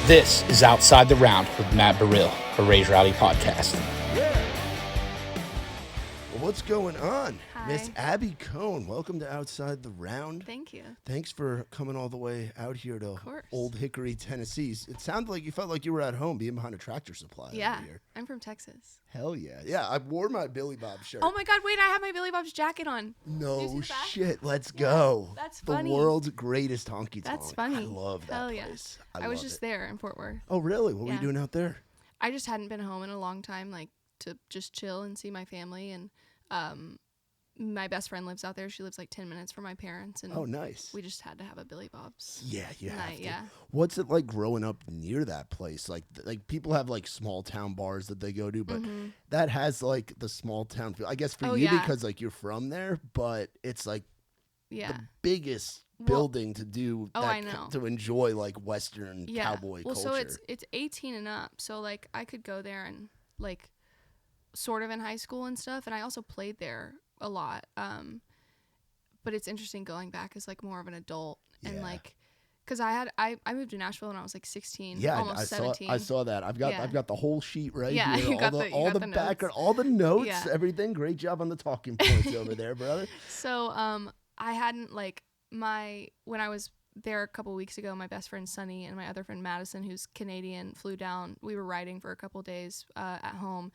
This is Outside the Round with Matt Burrill, a Raise Rowdy podcast. Well, what's going on? Hi. Miss Abbey Cone, welcome to Outside the Round. Thank you. Thanks for coming all the way out here to course. Old Hickory, Tennessee. It sounded like you felt like you were at home being behind a Tractor Supply Yeah, over here. I'm from Texas. Hell yeah. Yeah, I wore my Billy Bob shirt. Oh my God, wait, I have my Billy Bob's jacket on. Do you No see that? shit, let's go. That's the funny. world's greatest honky-tonk. That's funny. I love that Hell place. yeah. I was just there in Fort Worth. Oh, really? What were you Yeah. doing out there? I just hadn't been home in a long time, like to just chill and see my family. And my best friend lives out there. She lives like 10 minutes from my parents. And Oh, nice. we just had to have a Billy Bob's. Yeah, you have night, to. yeah. What's it like growing up near that place? Like people have like small town bars that they go to, but that has like the small town feel. I guess for Oh, you yeah. because like you're from there, but it's like Yeah. the biggest Well- building to do Oh, that I know. to enjoy like Western Yeah. cowboy Well, culture. so it's 18 and up. So like I could go there and like sort of in high school and stuff. And I also played there a lot. But it's interesting going back as like more of an adult and Yeah. like, cause I moved to Nashville when I was like 16, yeah, almost I 17. saw that. I've got the whole sheet right Yeah, here. you got the notes. background, all the notes, Yeah. everything. Great job on the talking points over there, brother. So I hadn't like when I was there a couple weeks ago, my best friend Sunny and my other friend Madison, who's Canadian, flew down. We were riding for a couple days at home.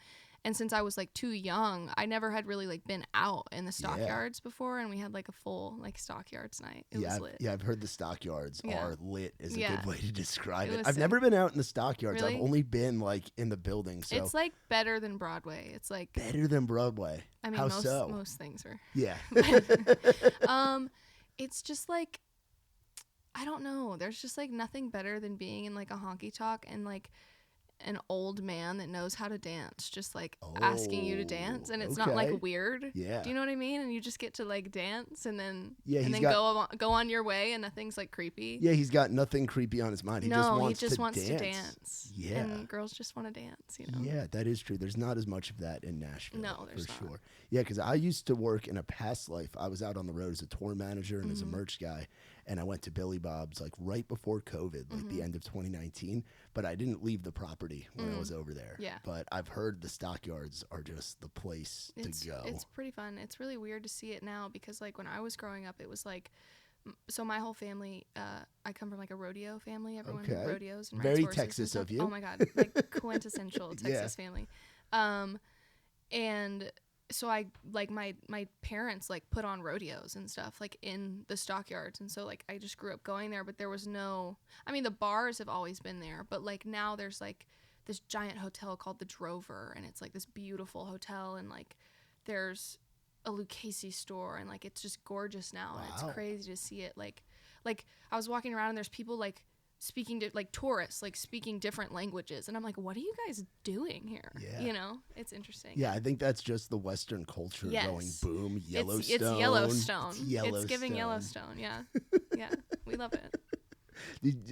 And since I was like too young, I never had really like been out in the stockyards before, and we had like a full like stockyards night. It was lit. Yeah, I've heard the stockyards are lit is a Yeah. good way to describe It it. was I've sick. never been out in the stockyards. Really? I've only been like in the building. So It's like better than Broadway. It's like better than Broadway. I mean How most so? most things are. Yeah. It's just like I don't know. There's just like nothing better than being in like a honky-tonk and like an old man that knows how to dance, just like asking you to dance, and it's not okay. like weird. Yeah. Do you know what I mean? And you just get to like dance and then Yeah, and he's then got- go on your way, and nothing's like creepy. Yeah, he's got nothing creepy on his mind. He just wants to dance. Yeah. And girls just want to dance, you know. Yeah, that is true. There's not as much of that in Nashville. No, there's for not. sure. Yeah, because I used to work in a past life. I was out on the road as a tour manager and as Mm-hmm. a merch guy, and I went to Billy Bob's like right before COVID, like Mm-hmm. the end of 2019. But I didn't leave the property when I was over there. Yeah. But I've heard the stockyards are just the place to go. It's pretty fun. It's really weird to see it now because like when I was growing up, it was like so my whole family, I come from like a rodeo family. Everyone Okay. rodeos and Very rides horses and Texas stuff. of you. Oh my God, like quintessential Yeah. Texas family. And so I like my parents like put on rodeos and stuff like in the stockyards, and so like I just grew up going there. But there was no, I mean the bars have always been there, but like now there's like this giant hotel called the Drover, and it's like this beautiful hotel, and like there's a Lucchese store, and like it's just gorgeous now. And Wow. it's crazy to see it. Like I was walking around and there's people like speaking to like tourists like speaking different languages, and I'm like, what are you guys doing here? Yeah. You know, it's interesting. Yeah, I think that's just the Western culture Yes. going boom. Yellowstone. It's Yellowstone. It's Yellowstone. It's giving Yellowstone. Yeah. Yeah. We love it.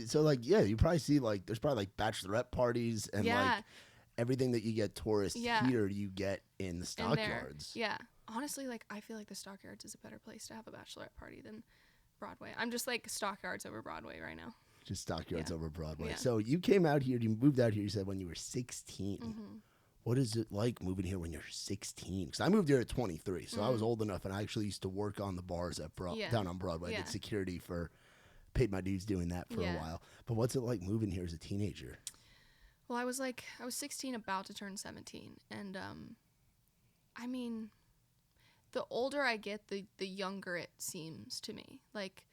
So like, yeah, you probably see like there's probably like bachelorette parties and Yeah. like everything that you get tourists Yeah. here, you get in the In there. stockyards. Yeah. Honestly, like I feel like the stockyards is a better place to have a bachelorette party than Broadway. I'm just like stockyards over Broadway right now. Just stockyards Yeah. over Broadway. Yeah. So you came out here, you moved out here, you said when you were 16. Mm-hmm. What is it like moving here when you're 16? Because I moved here at 23, so I was old enough, and I actually used to work on the bars at Yeah. down on Broadway. I Yeah. did security paid my dues doing that for a Yeah. while. But what's it like moving here as a teenager? Well, I was 16, about to turn 17, and I mean, the older I get, the younger it seems to me. Like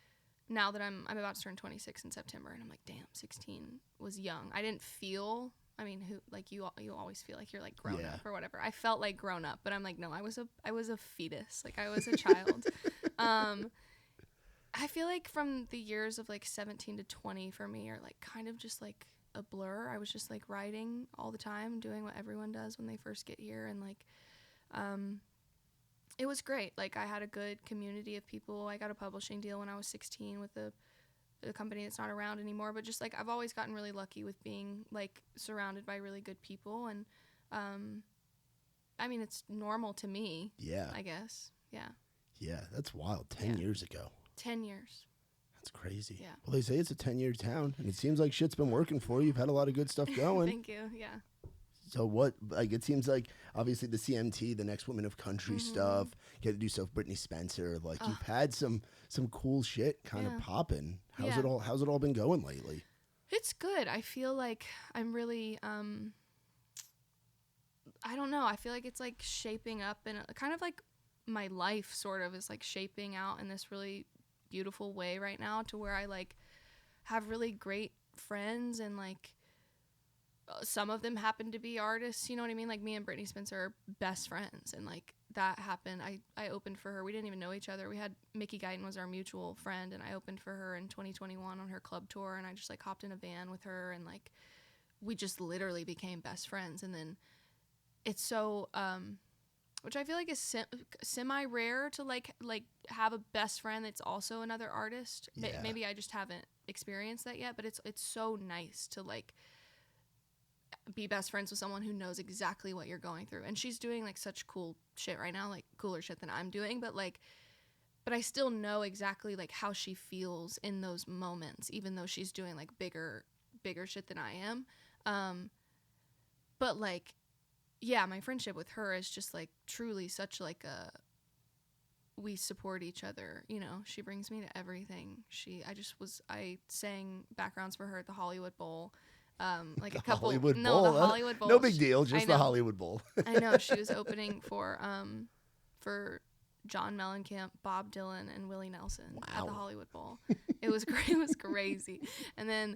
now that I'm about to turn 26 in September, and I'm like, damn, 16 was young. I didn't feel. I mean, who like you always feel like you're like grown Yeah. up or whatever. I felt like grown up, but I'm like, no, I was a fetus. Like I was a child. I feel like from the years of like 17 to 20 for me are like kind of just like a blur. I was just like writing all the time, doing what everyone does when they first get here, and like it was great. Like I had a good community of people. I got a publishing deal when I was 16 with a company that's not around anymore, but just like I've always gotten really lucky with being like surrounded by really good people, and I mean it's normal to me. Yeah. I guess. Yeah. Yeah, that's wild. 10 Yeah. years ago. 10 years. That's crazy. Yeah. Well, they say it's a 10-year town, and it seems like shit's been working for you. You've had a lot of good stuff going. Thank you. Yeah. So what, like, it seems like obviously the CMT, the Next Woman of Country stuff, you had to do stuff with Brittany Spencer. Like, you've had some cool shit kind of popping. How's it all been going lately? It's good. I feel like I'm really, I don't know. I feel like it's like shaping up and kind of like my life sort of is like shaping out in this really beautiful way right now to where I like have really great friends and like some of them happen to be artists, you know what I mean? Like me and Brittany Spencer are best friends and like that happened. I opened for her. We didn't even know each other. We had Mickey Guyton was our mutual friend and I opened for her in 2021 on her club tour and I just like hopped in a van with her and like we just literally became best friends and then it's so which I feel like is semi rare to like have a best friend that's also another artist. Yeah. Maybe I just haven't experienced that yet, but it's so nice to like be best friends with someone who knows exactly what you're going through. And she's doing like such cool shit right now, like cooler shit than I'm doing, but I still know exactly like how she feels in those moments, even though she's doing like bigger shit than I am. But like, yeah, my friendship with her is just like truly such like we support each other, you know. She brings me to everything. I sang backgrounds for her at the Hollywood Bowl. Like a couple Hollywood no Bowl, the Hollywood Bowl. No big deal, just the Hollywood Bowl. I know she was opening for John Mellencamp, Bob Dylan, and Willie Nelson at the Hollywood Bowl. It was great. It was crazy. And then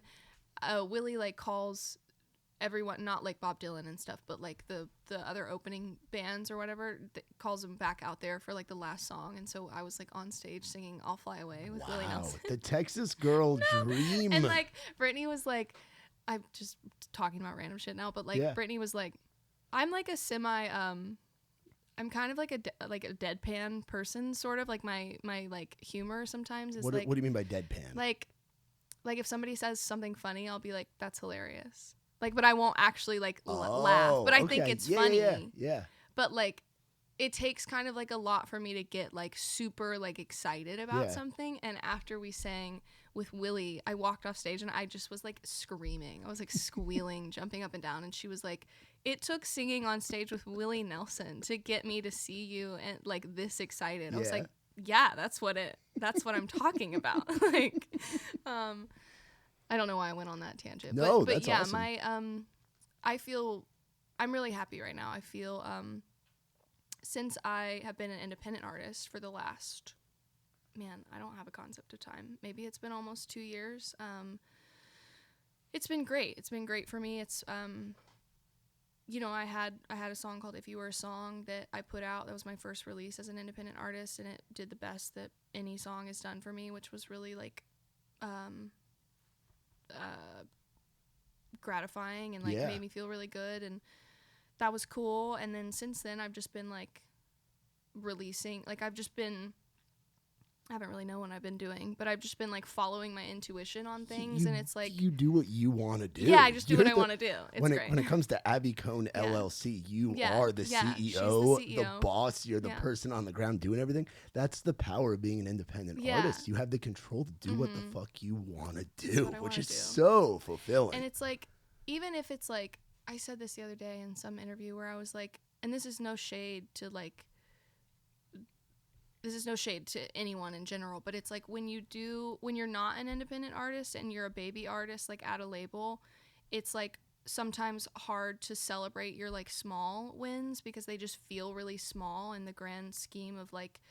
Willie like calls everyone, not like Bob Dylan and stuff, but like the other opening bands or whatever, calls them back out there for like the last song. And so I was like on stage singing "I'll Fly Away" with Willie Nelson. The Texas girl dream. And like Brittany was like, I'm just talking about random shit now, but like Brittany was like, I'm like a semi I'm kind of like a deadpan person, sort of like my like humor sometimes is what do you mean by deadpan? Like if somebody says something funny, I'll be like, that's hilarious. Like, but I won't actually like laugh. But I think it's funny. Yeah. But like, it takes kind of like a lot for me to get like super like excited about something. And after we sang with Willie, I walked off stage and I just was like screaming. I was like squealing, jumping up and down. And she was like, it took singing on stage with Willie Nelson to get me to see you and like this excited. I was like, yeah, that's what I'm talking about. Like, I don't know why I went on that tangent. No, but that's yeah, awesome. I feel I'm really happy right now. I feel since I have been an independent artist for the last, I don't have a concept of time. Maybe it's been almost 2 years. It's been great. It's been great for me. It's you know, I had a song called "If You Were a Song" that I put out. That was my first release as an independent artist, and it did the best that any song has done for me, which was really like gratifying and like made me feel really good, and that was cool. And then since then I've just been like releasing, like I haven't really known what I've been doing, but I've just been like following my intuition on things. And it's like, you do what you want to do. Yeah, I just do what I want to do. It's great. When it comes to Abbey Cone LLC, you are the CEO, the boss. You're the person on the ground doing everything. That's the power of being an independent artist. You have the control to do what the fuck you want to do, which is so fulfilling. And it's like, even if it's like, I said this the other day in some interview where I was like, and this is no shade to anyone in general, but it's like when you're not an independent artist and you're a baby artist like at a label, it's like sometimes hard to celebrate your like small wins because they just feel really small in the grand scheme of like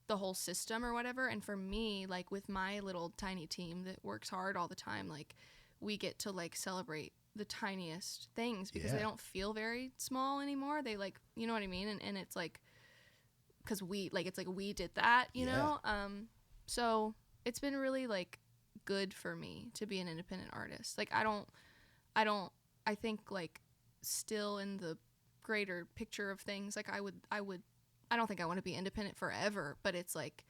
the whole system or whatever. And for me, like with my little tiny team that works hard all the time, like we get to like celebrate the tiniest things because they don't feel very small anymore. They like, you know what I mean? And it's like, because we did that, you know? So it's been really like good for me to be an independent artist. Like I think like still in the greater picture of things, like I don't think I want to be independent forever, but it's like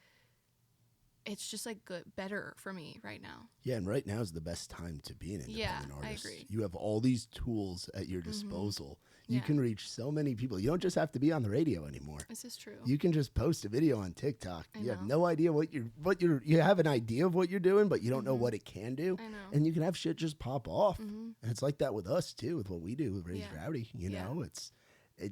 it's just like better for me right now. Yeah, and right now is the best time to be an independent artist. I agree. You have all these tools at your disposal. Mm-hmm. You can reach so many people. You don't just have to be on the radio anymore. This is true. You can just post a video on TikTok. I You have know. no idea you have an idea of what you're doing, but you don't know what it can do. I know. And you can have shit just pop off. And it's like that with us too, with what we do with Raised Rowdy. You know,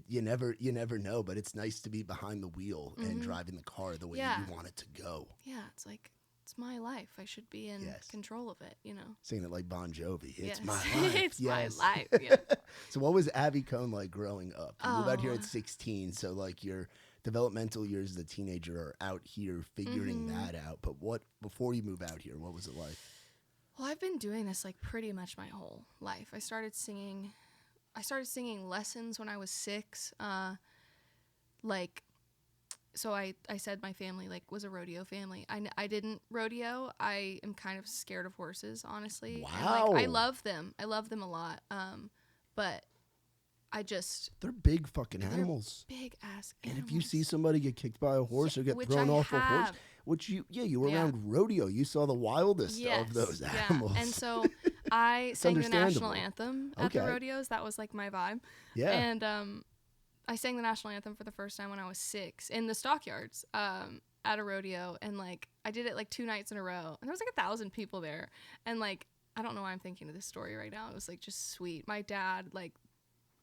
you never know, but it's nice to be behind the wheel and driving the car the way you want it to go. Yeah, it's like, it's my life. I should be in control of it, you know? Singing it like Bon Jovi. It's Yes. my life. It's Yes. my life, yeah. So what was Abbey Cone like growing up? You moved out here at 16, so like your developmental years as a teenager are out here figuring that out. But before you move out here, what was it like? Well, I've been doing this like pretty much my whole life. I started singing lessons when I was 6. So I said my family like was a rodeo family. I didn't rodeo. I am kind of scared of horses, honestly. Wow. And, like, I love them. I love them a lot. But they're big fucking animals. Big ass animals. And if you see somebody get kicked by a horse or get thrown off a horse, which you were around rodeo, you saw the wildest of those animals. And so I sang the national anthem at the rodeos. That was like my vibe. Yeah. And I sang the national anthem for the first time when I was 6 in the stockyards at a rodeo. And like I did it like 2 nights in a row. And there was like 1,000 people there. And like I don't know why I'm thinking of this story right now. It was like just sweet. My dad, like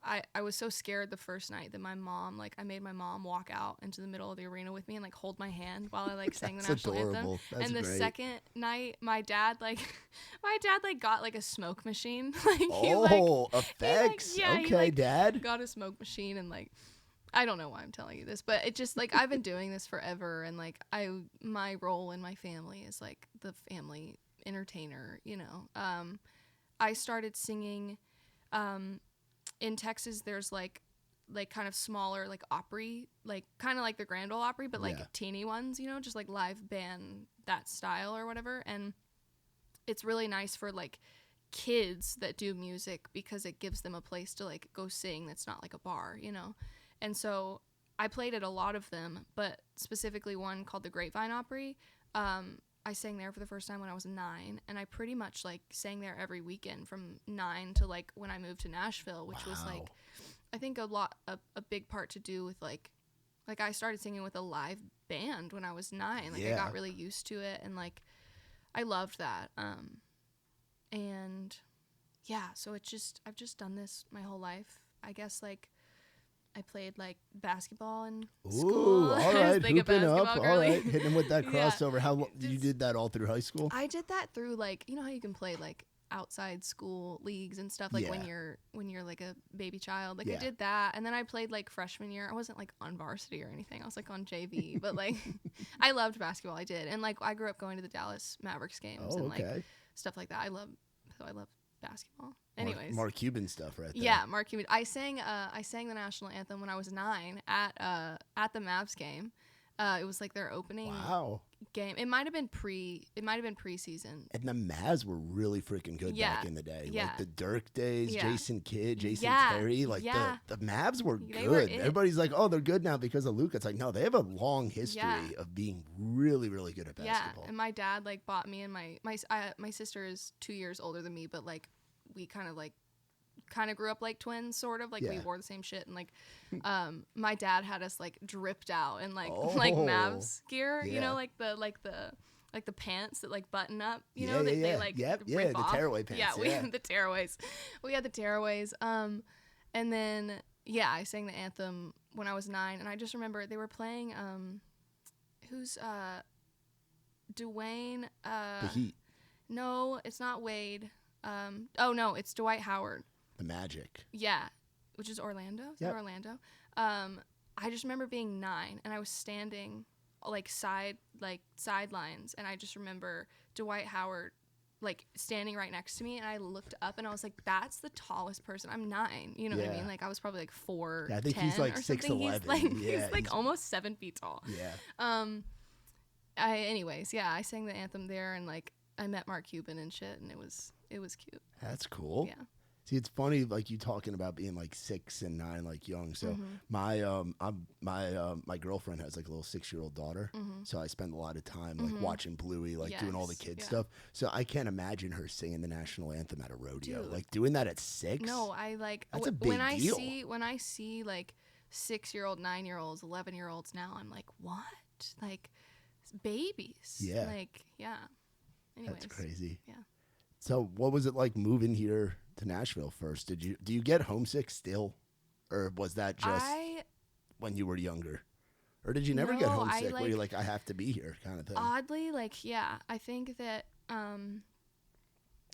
I was so scared the first night that my mom, like I made my mom walk out into the middle of the arena with me and like hold my hand while I like sang the national anthem. That's and the great. second night, my dad got like a smoke machine. Effects. He Dad. Got a smoke machine and like I don't know why I'm telling you this, but it just like I've been doing this forever and like my role in my family is like the family entertainer, you know. I started singing in Texas. There's like kind of smaller like Opry, like kind of like the Grand Ole Opry, but like teeny ones, you know, just like live band, that style or whatever. And it's really nice for like kids that do music because it gives them a place to like go sing that's not like a bar, you know. And so I played at a lot of them, but specifically one called the Grapevine Opry. I sang there for the first time when I was 9, and I pretty much like sang there every weekend from 9 to like when I moved to Nashville, which was like I think a big part to do with like I started singing with a live band when I was 9. Like I got really used to it and like I loved that. And yeah, so I've just done this my whole life. I guess like I played like basketball in school. Ooh, all right, hooping up, all right, hitting them with that crossover. How you did that all through high school? I did that through like, you know how you can play like outside school leagues and stuff like when you're like a baby child. Like I did that, and then I played like freshman year. I wasn't like on varsity or anything. I was like on JV, but like I loved basketball. I did, and like I grew up going to the Dallas Mavericks games and like stuff like that. I love basketball. Anyways, Mark Cuban stuff right there. Yeah, Mark Cuban. I sang the national anthem when I was 9 at the Mavs game. It was like their opening game. It might have been preseason. And the Mavs were really freaking good back in the day. Yeah. Like the Dirk days, Jason Kidd, Jason Terry. Like the Mavs were good. Everybody's like, oh, they're good now because of Luka. It's like, no, they have a long history of being really, really good at basketball. Yeah, and my dad like bought me and my sister is 2 years older than me, but like we kind of grew up like twins, sort of like we wore the same shit, and like my dad had us like dripped out in like Mavs gear, you know, like the pants that like button up, you know, they like rip off. The tearaway pants. Yeah, we had the tearaways. And then I sang the anthem when I was 9, and I just remember they were playing who's Dwayne the Heat. No, it's not Wade. Oh no, it's Dwight Howard. The Magic. Yeah, which is Orlando. Is that Orlando? I just remember being 9 and I was standing like sidelines, and I just remember Dwight Howard like standing right next to me, and I looked up and I was like, that's the tallest person. I'm 9, you know what I mean? Like I was probably like 4. Yeah, I think he's like 6'11". He's like almost 7 feet tall. Yeah. I sang the anthem there, and like I met Mark Cuban and shit, and it was cute. That's cool. Yeah. See, it's funny, like you talking about being like 6 and 9, like young. So my girlfriend has like a little 6-year-old daughter. So I spend a lot of time like watching Bluey, like doing all the kid stuff. So I can't imagine her singing the national anthem at a rodeo. Dude. Like doing that at 6. No, I like that's a big deal. When I see like 6-year-old, 9-year-olds, 11-year-olds now, I'm like, what? Like babies. Yeah. Like, yeah. Anyways. That's crazy. Yeah. So what was it like moving here to Nashville first? Do you get homesick still? Or was that just when you were younger? Or did you never get homesick where you're like, I have to be here kind of thing? Oddly, like, yeah. I think that,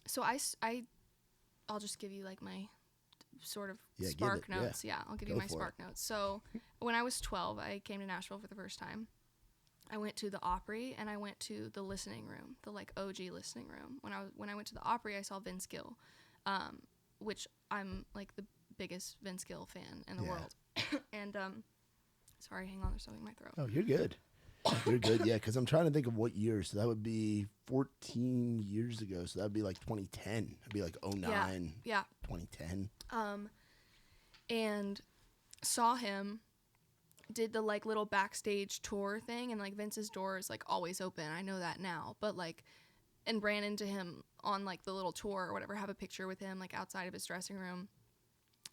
so I'll just give you like my sort of spark notes. Yeah, I'll give you my spark notes. So when I was 12, I came to Nashville for the first time. I went to the Opry and I went to the listening room, the like OG listening room. When I went to the Opry, I saw Vince Gill, which I'm like the biggest Vince Gill fan in the world. And sorry, hang on, there's something in my throat. Oh, you're good. You're good, yeah. Because I'm trying to think of what year. So that would be 14 years ago. So that would be like 2010. It'd be like 09. Yeah. 2010. And saw him. Did the like little backstage tour thing, and like Vince's door is like always open. I know that now, but like, and ran into him on like the little tour or whatever, have a picture with him like outside of his dressing room.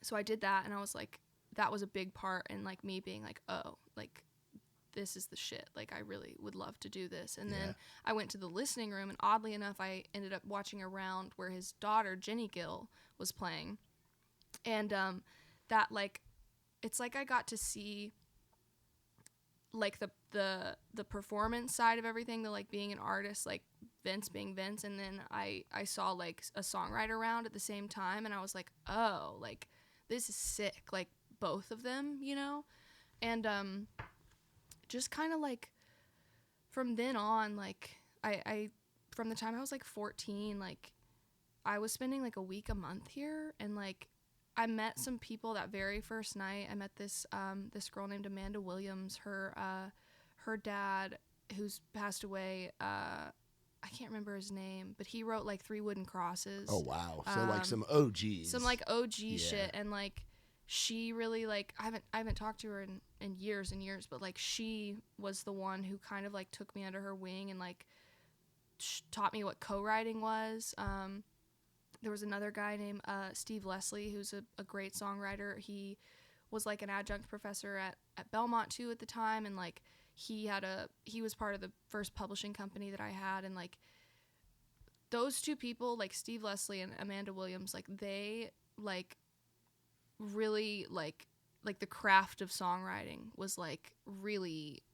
So I did that, and I was like, that was a big part in like me being like, oh, like this is the shit. Like I really would love to do this. And then I went to the listening room, and oddly enough, I ended up watching a round where his daughter Jenny Gill was playing, and that like, it's like I got to see like the performance side of everything, the like being an artist, like Vince being Vince, and then I saw like a songwriter round at the same time, and I was like, oh, like this is sick, like both of them, you know. And just kind of like from then on, like I from the time I was like 14, like I was spending like a week a month here, and like I met some people that very first night. I met this this girl named Amanda Williams. Her dad, who's passed away, I can't remember his name, but he wrote like 3 Wooden Crosses. Oh wow! So like some OGs. Some like OG shit, and like she really like I haven't talked to her in years and years, but like she was the one who kind of like took me under her wing and like taught me what co-writing was. There was another guy named Steve Leslie, who's a great songwriter. He was like an adjunct professor at Belmont too at the time, and like he was part of the first publishing company that I had, and like those two people, like Steve Leslie and Amanda Williams, like they like really like the craft of songwriting was like really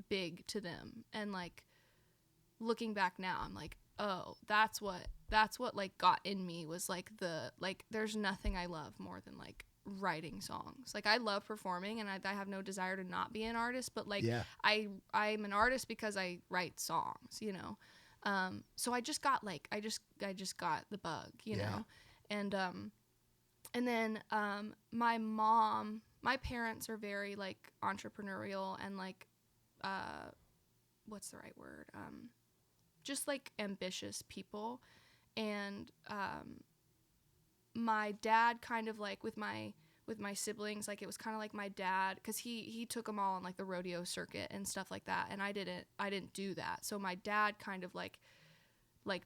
big to them. And like looking back now, I'm like, oh, that's what like got in me, was like the like there's nothing I love more than like writing songs. Like I love performing, and I have no desire to not be an artist, but like I'm an artist because I write songs, you know. So I just got like I just got the bug, you know. And then my parents are very like entrepreneurial and like what's the right word? Just like ambitious people. And my dad kind of like with my siblings, like it was kind of like my dad, because he took them all on like the rodeo circuit and stuff like that, and I didn't do that. So my dad kind of like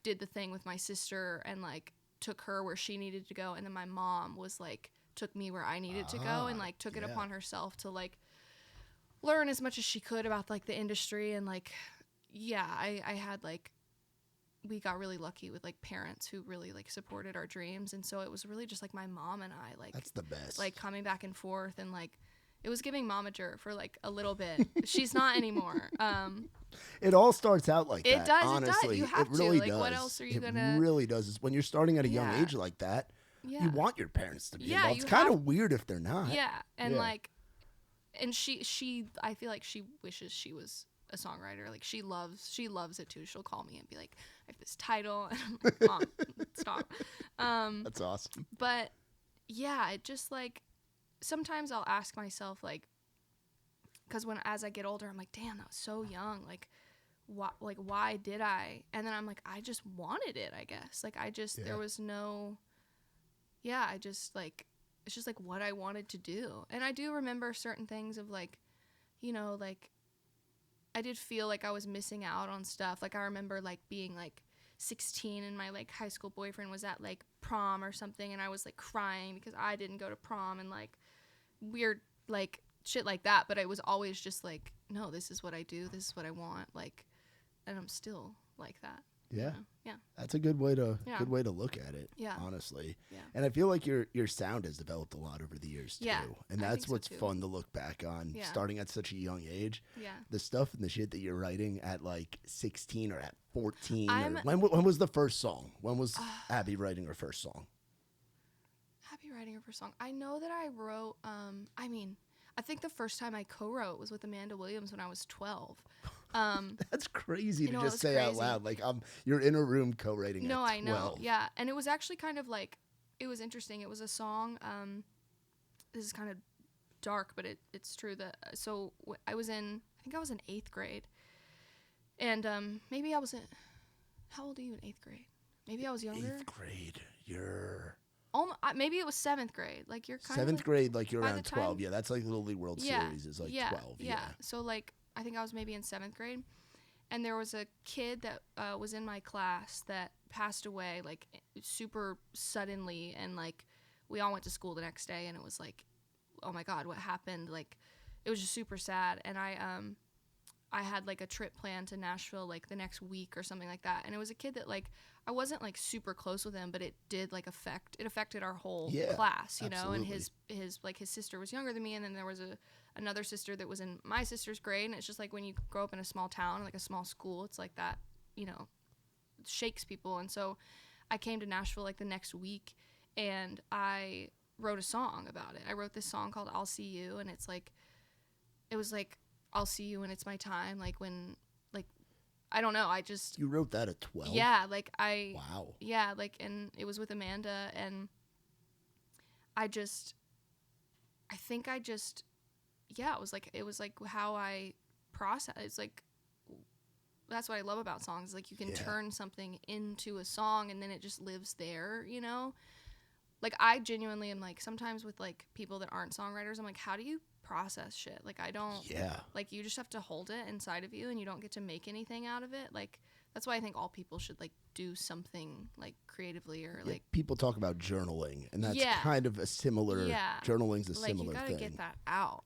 did the thing with my sister and like took her where she needed to go, and then my mom was like took me where I needed to go, and like took it upon herself to like learn as much as she could about like the industry. And like I had like, we got really lucky with like parents who really like supported our dreams, and so it was really just like my mom and I, like that's the best, like coming back and forth, and like it was giving momager for like a little bit. She's not anymore. It all starts out like it that. Does, honestly. It does. You have it really to. Like, does. what else are you gonna? It really does. It's when you're starting at a young age like that, you want your parents to be involved. It's kind of weird if they're not. Yeah, and like, and she, I feel like she wishes she was a songwriter. Like she loves it too. She'll call me and be like, I have this title, and I'm like, Mom, stop. That's awesome. But yeah, it just like sometimes I'll ask myself, like, because as I get older, I'm like, damn, that was so young. Like, why did I? And then I'm like, I just wanted it, I guess. Like, there was no, yeah, I just like, it's just like what I wanted to do. And I do remember certain things of like, you know, like I did feel like I was missing out on stuff. Like I remember like being like 16 and my like high school boyfriend was at like prom or something, and I was like crying because I didn't go to prom, and like weird like shit like that. But it was always just like, no, this is what I do, this is what I want, like, and I'm still like that. Yeah. You know? Yeah. That's a good way to look at it. Yeah. Honestly. Yeah. And I feel like your sound has developed a lot over the years too. Yeah. And that's what's fun to look back on, starting at such a young age. Yeah. The stuff and the shit that you're writing at like 16 or at 14. When was the first song? When was Abbey writing her first song? Abbey writing her first song. I know that I wrote, I think the first time I co-wrote was with Amanda Williams when I was 12. That's crazy to just say out loud. Like, you're in a room co-writing at 12. I know. Yeah. And it was actually kind of like, it was interesting. It was a song, this is kind of dark, but it's true that, I think I was in 8th grade. And maybe I was how old are you in 8th grade? Maybe I was younger. 8th grade. You're... maybe it was 7th grade. Like you're kind of 7th grade, like you're around 12. Yeah, that's like Little League World Series is like 12. Yeah. So like I think I was maybe in 7th grade, and there was a kid that was in my class that passed away like super suddenly, and like we all went to school the next day, and it was like, oh my God, what happened? Like it was just super sad, and I had like a trip planned to Nashville like the next week or something like that, and it was a kid that like I wasn't like super close with him, but it did like affected our whole class, you know. And his sister was younger than me, and then there was another sister that was in my sister's grade, and it's just like when you grow up in a small town, like a small school, it's like that, you know, shakes people. And so I came to Nashville like the next week, and I wrote a song about it. I wrote this song called I'll See You, and it was like I'll see you when it's my time, like when, like, I don't know, I just... You wrote that at 12? Yeah, like Wow. Yeah, like, and it was with Amanda, and it was like how I process. It's like, that's what I love about songs. Like you can turn something into a song, and then it just lives there, you know? Like I genuinely am like, sometimes with like people that aren't songwriters, I'm like, how do you process shit? Like I don't, like you just have to hold it inside of you, and you don't get to make anything out of it. Like that's why I think all people should like do something like creatively, or like people talk about journaling, and that's kind of a similar journaling's a similar thing. You gotta get that out.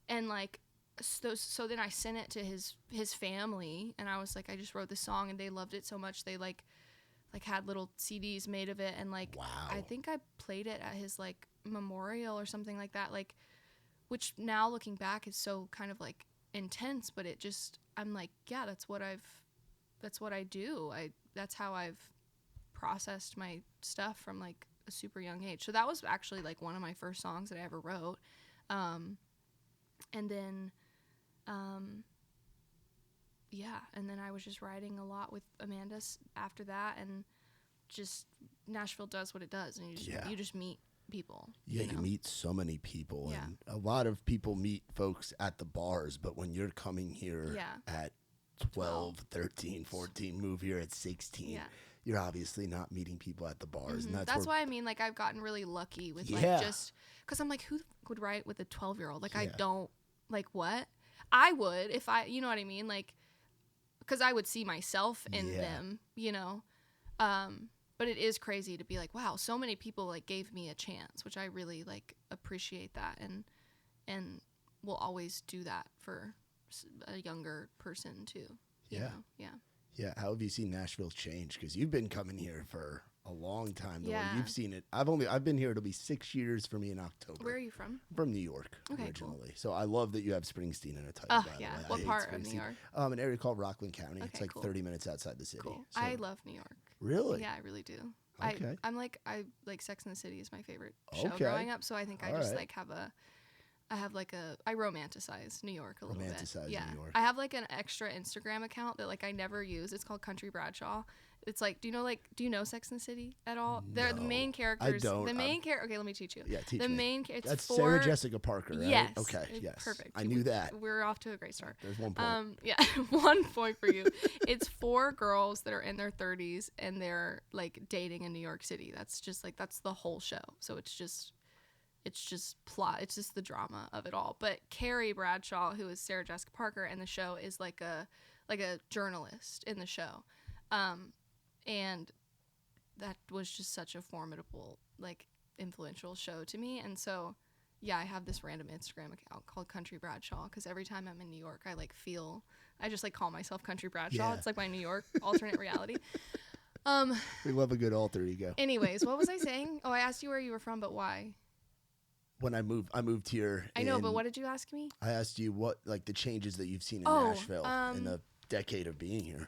And like so then I sent it to his family, and I was like, I just wrote this song, and they loved it so much they like had little CDs made of it, and like I think I played it at his like memorial or something like that, like, which now looking back is so kind of like intense, but it just, I'm like, yeah, that's what I do. That's how I've processed my stuff from like a super young age. So that was actually like one of my first songs that I ever wrote. And then I was just writing a lot with Amanda after that, and just Nashville does what it does, and you just meet people. Yeah, you meet so many people, and a lot of people meet folks at the bars, but when you're coming here at 12, 13, 14, move here at 16, you're obviously not meeting people at the bars. Mm-hmm. And that's why I mean, like, I've gotten really lucky with like just because I'm like, who would write with a 12-year-old? Like, I don't, like, what? I would if I, you know what I mean? Like, because I would see myself in them, you know? But it is crazy to be like, wow, so many people like gave me a chance, which I really like appreciate that, and will always do that for a younger person too. You know? Yeah. How have you seen Nashville change? Because you've been coming here for a long time. You've seen it. I've been here. It'll be 6 years for me in October. Where are you from? From New York originally. Cool. So I love that you have Springsteen in a title. Oh yeah. What part of New York? An area called Rockland County. It's like cool. 30 minutes outside the city. Cool. So. I love New York. Really? Yeah, I really do. Okay. I like Sex and the City is my favorite show growing up, so I think I just like I romanticize New York a little bit. Yeah. New York. I have like an extra Instagram account that like I never use. It's called Country Bradshaw, It's like, do you know Sex and the City at all? They're the main characters. I don't. The main character. Okay, let me teach you. Yeah, teach me. The main character. That's Sarah Jessica Parker, right? Yes. Okay. Yes. Perfect. I knew that. We're off to a great start. There's 1 point. Yeah, 1 point for you. It's 4 girls that are in their 30s and they're like dating in New York City. That's the whole show. So it's just plot. It's just the drama of it all. But Carrie Bradshaw, who is Sarah Jessica Parker in the show, is like a journalist in the show. And that was just such a formidable, like, influential show to me. And so, yeah, I have this random Instagram account called Country Bradshaw because every time I'm in New York, I just, like, call myself Country Bradshaw. Yeah. It's like my New York alternate reality. We love a good alter ego. Anyways, what was I saying? Oh, I asked you where you were from, but why? When I moved here. I know, but what did you ask me? I asked you what, like, the changes that you've seen in Nashville in the decade of being here.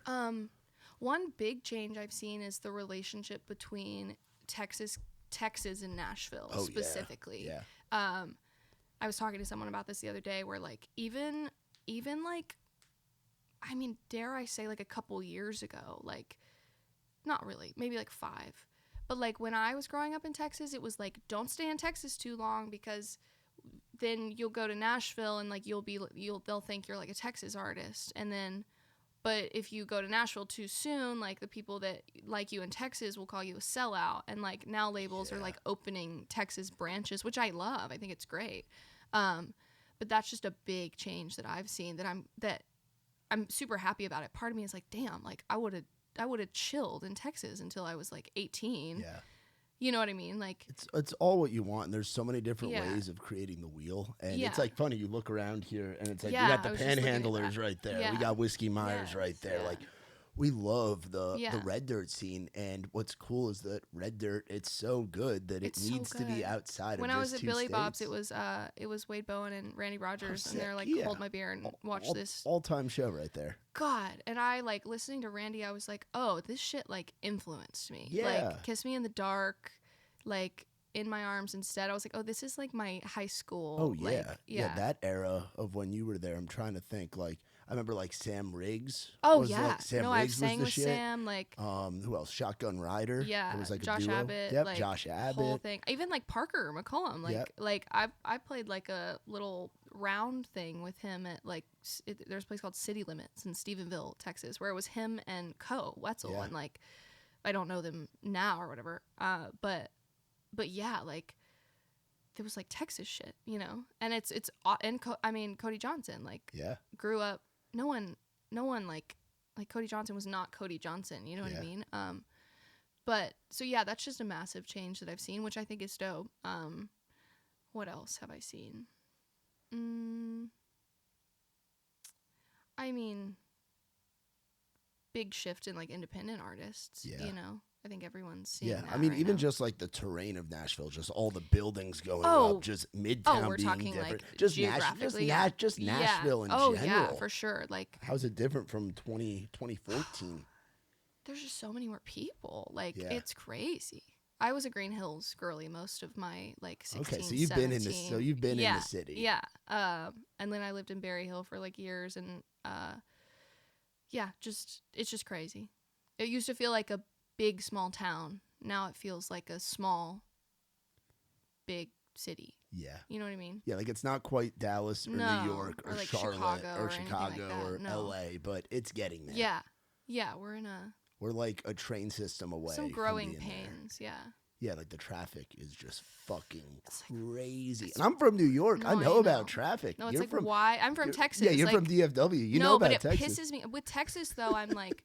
One big change I've seen is the relationship between Texas and Nashville specifically. Yeah. I was talking to someone about this the other day where like even like, I mean, dare I say like a couple years ago, like not really, maybe like 5. But like when I was growing up in Texas, it was like, don't stay in Texas too long because then you'll go to Nashville and like they'll think you're like a Texas artist. And then, but if you go to Nashville too soon, like the people that like you in Texas will call you a sellout. And like now labels are like opening Texas branches, which I love. I think it's great. But that's just a big change that I've seen that I'm super happy about it. Part of me is like, damn, like I would have chilled in Texas until I was like 18. Yeah. You know what I mean? Like it's all what you want, and there's so many different ways of creating the wheel. And it's like funny, you look around here and it's like we got the panhandlers right there. Yeah. We got Whiskey Myers right there. Yeah. Like we love the red dirt scene, and what's cool is that red dirt, it's so good that it needs to be outside when of I was just at Billy states. Bob's, it was Wade Bowen and Randy Rogers, and they're like, hold my beer and watch this all-time show right there. God, and I like listening to Randy, I was like, oh, this shit like influenced me. Yeah. Like Kiss Me in the Dark, like In My Arms Instead. I was like, oh, this is like my high school. Oh yeah. Like, yeah, that era of when you were there. I'm trying to think, like I remember like Sam Riggs. Oh yeah, like, Sam no, Riggs I've sang was the with shit. Sam. Like who else? Shotgun Rider. Yeah, it was like Josh a duo. Abbott. Yep, like, Josh Abbott. Whole thing. Even like Parker McCollum. Like I played like a little round thing with him at like there's a place called City Limits in Stephenville, Texas, where it was him and Wetzel, and like I don't know them now or whatever. But yeah, like there was like Texas shit, you know, and it's and I mean Cody Johnson like grew up. No one like Cody Johnson was not Cody Johnson, you know what I mean? But so yeah, that's just a massive change that I've seen, which I think is dope. What else have I seen? I mean, big shift in like independent artists, you know. I think everyone's seeing that. I mean, right even now. just like the terrain of Nashville, just all the buildings going up, just Midtown we're being talking different. like Just geographically, Nashville in general. general. Yeah, for sure. Like, how's it different from 2014? There's just so many more people. Like, it's crazy. I was a Green Hills girly most of my like 16, okay, so you've 17. been in this. So you've been in the city. Yeah. And then I lived in Berry Hill for like years, and it's just crazy. It used to feel like a big small town. Now it feels like a small, big city. Yeah. You know what I mean? Yeah, like it's not quite Dallas or New York or like Charlotte Chicago or LA, but it's getting there. Yeah. Yeah, we're like a train system away. Some growing from pains, there. yeah. Yeah, like the traffic is just fucking crazy. And I'm from New York. I know about traffic. No, it's like why? I'm from Texas. Yeah, you're like, from DFW. You know about Texas. No, but it pisses me. With Texas, though, I'm like,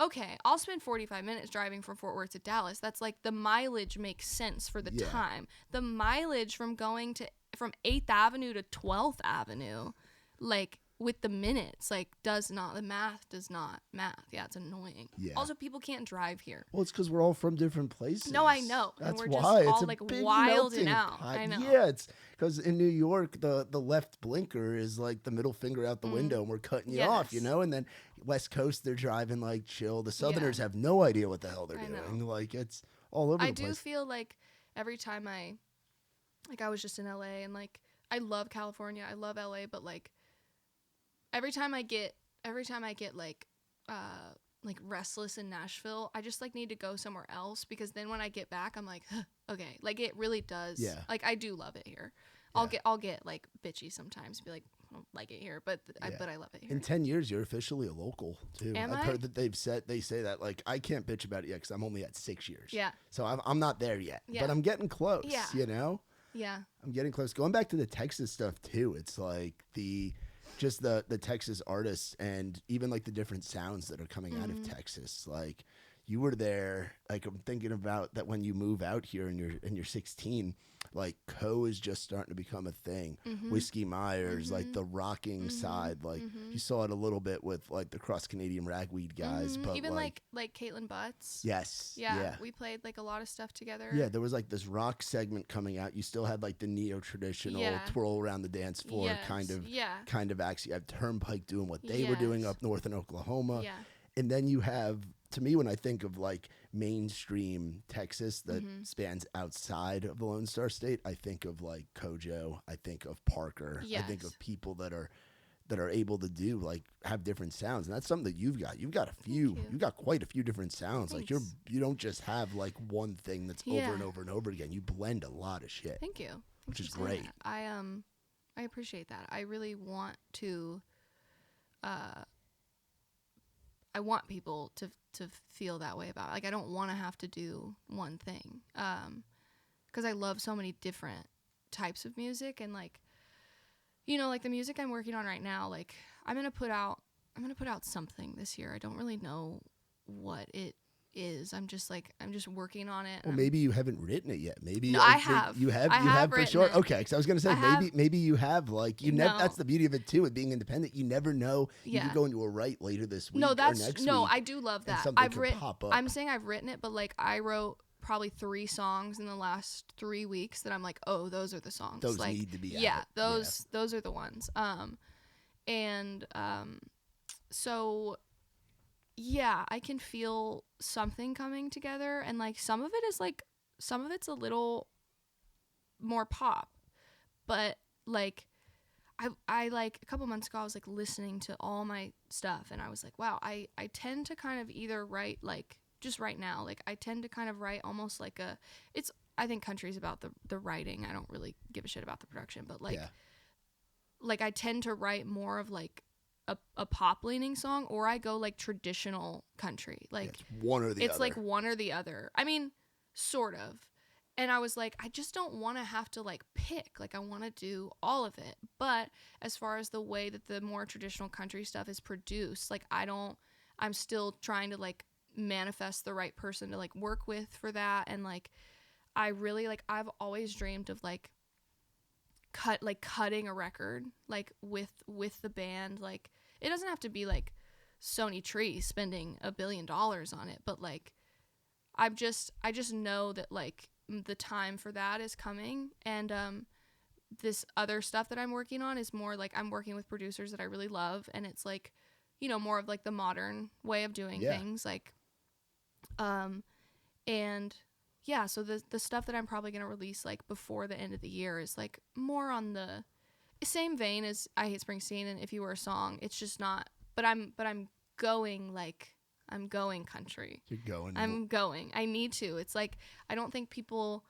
okay, I'll spend 45 minutes driving from Fort Worth to Dallas. That's like the mileage makes sense for the time. The mileage from going from 8th Avenue to 12th Avenue, like with the minutes, like the math does not math. Yeah, it's annoying. Yeah. Also, people can't drive here. Well, it's because we're all from different places. No, I know. That's and we're why. just it's all a like big wilding out. pot. I know. Yeah, it's because in New York, the left blinker is like the middle finger out the window, and we're cutting you off, you know? And then West Coast, they're driving like chill. The Southerners have no idea what the hell they're doing. Know. Like, it's all over the place. I do feel like every time I was just in LA, and like, I love California. I love LA, but like, every time I get like like restless in Nashville. I just like need to go somewhere else, because then when I get back, I'm like, huh, okay, like it really does. Yeah. Like I do love it here. Yeah. I'll get like bitchy sometimes, be like, I don't like it here, but I love it here. In 10 years, you're officially a local too. Am I've I? heard that they say that, like, I can't bitch about it yet because I'm only at 6 years. Yeah. So I'm not there yet, Yeah. but I'm getting close. Yeah. You know. Yeah. I'm getting close. Going back to the Texas stuff too, it's like the Texas artists and even like the different sounds that are coming out of Texas. Like you were there, like I'm thinking about that when you move out here and you're 16, like Co is just starting to become a thing. Whiskey Myers, like the rocking side, like you saw it a little bit with like the cross Canadian ragweed guys, but even like Caitlin Butts. Yes. Yeah, we played like a lot of stuff together. Yeah, there was like this rock segment coming out. You still had like the neo-traditional twirl around the dance floor kind of acts. You have Turnpike doing what they were doing up north in Oklahoma. Yeah. And then you have, to me, when I think of like mainstream Texas that spans outside of the Lone Star State, I think of like Kojo, I think of Parker, I think of people that are able to do like have different sounds, and that's something that you've got. You've got you've got quite a few different sounds. Thanks. Like you don't just have like one thing that's over and over and over again. You blend a lot of shit. Thank you. Which is great. I appreciate that. I really want to I want people to feel that way about it. Like I don't want to have to do one thing. Cuz I love so many different types of music, and like you know, like the music I'm working on right now, like I'm going to put out something this year. I don't really know what it is. I'm just working on it. Well, maybe you haven't written it yet. Maybe no, I have. You have for sure. It. Okay, because I was gonna say maybe you have. Like you never. That's the beauty of it too, with being independent. You never know. You could go into a write later this week. No, or next week, I do love that. I've written. Pop up. I'm saying I've written it, but like I wrote probably 3 songs in the last 3 weeks that I'm like, oh, those are the songs. Those like, need to be. Yeah, those are the ones. So. Yeah, I can feel something coming together, and like some of it's a little more pop, but like I like a couple months ago I was like listening to all my stuff, and I was like, wow, I tend to kind of either write like just right now, like I tend to kind of write almost like I think country's about the writing. I don't really give a shit about the production, but like like I tend to write more of like a pop leaning song, or I go like traditional country. Like it's one or the other. It's like one or the other. I mean, sort of. And I was like, I just don't want to have to like pick. Like I want to do all of it. But as far as the way that the more traditional country stuff is produced, like I'm still trying to like manifest the right person to like work with for that. And like I really like I've always dreamed of like cutting a record like with the band. Like it doesn't have to be like Sony Tree spending $1 billion on it, but like I just know that like the time for that is coming. And this other stuff that I'm working on is more like I'm working with producers that I really love, and it's like, you know, more of like the modern way of doing things, like and yeah, so the stuff that I'm probably going to release like before the end of the year is like more on the same vein as I Hate Springsteen and If You Were a Song. It's just not, but I'm going like I'm going country. You're going. I'm going. I need to. It's like I don't think people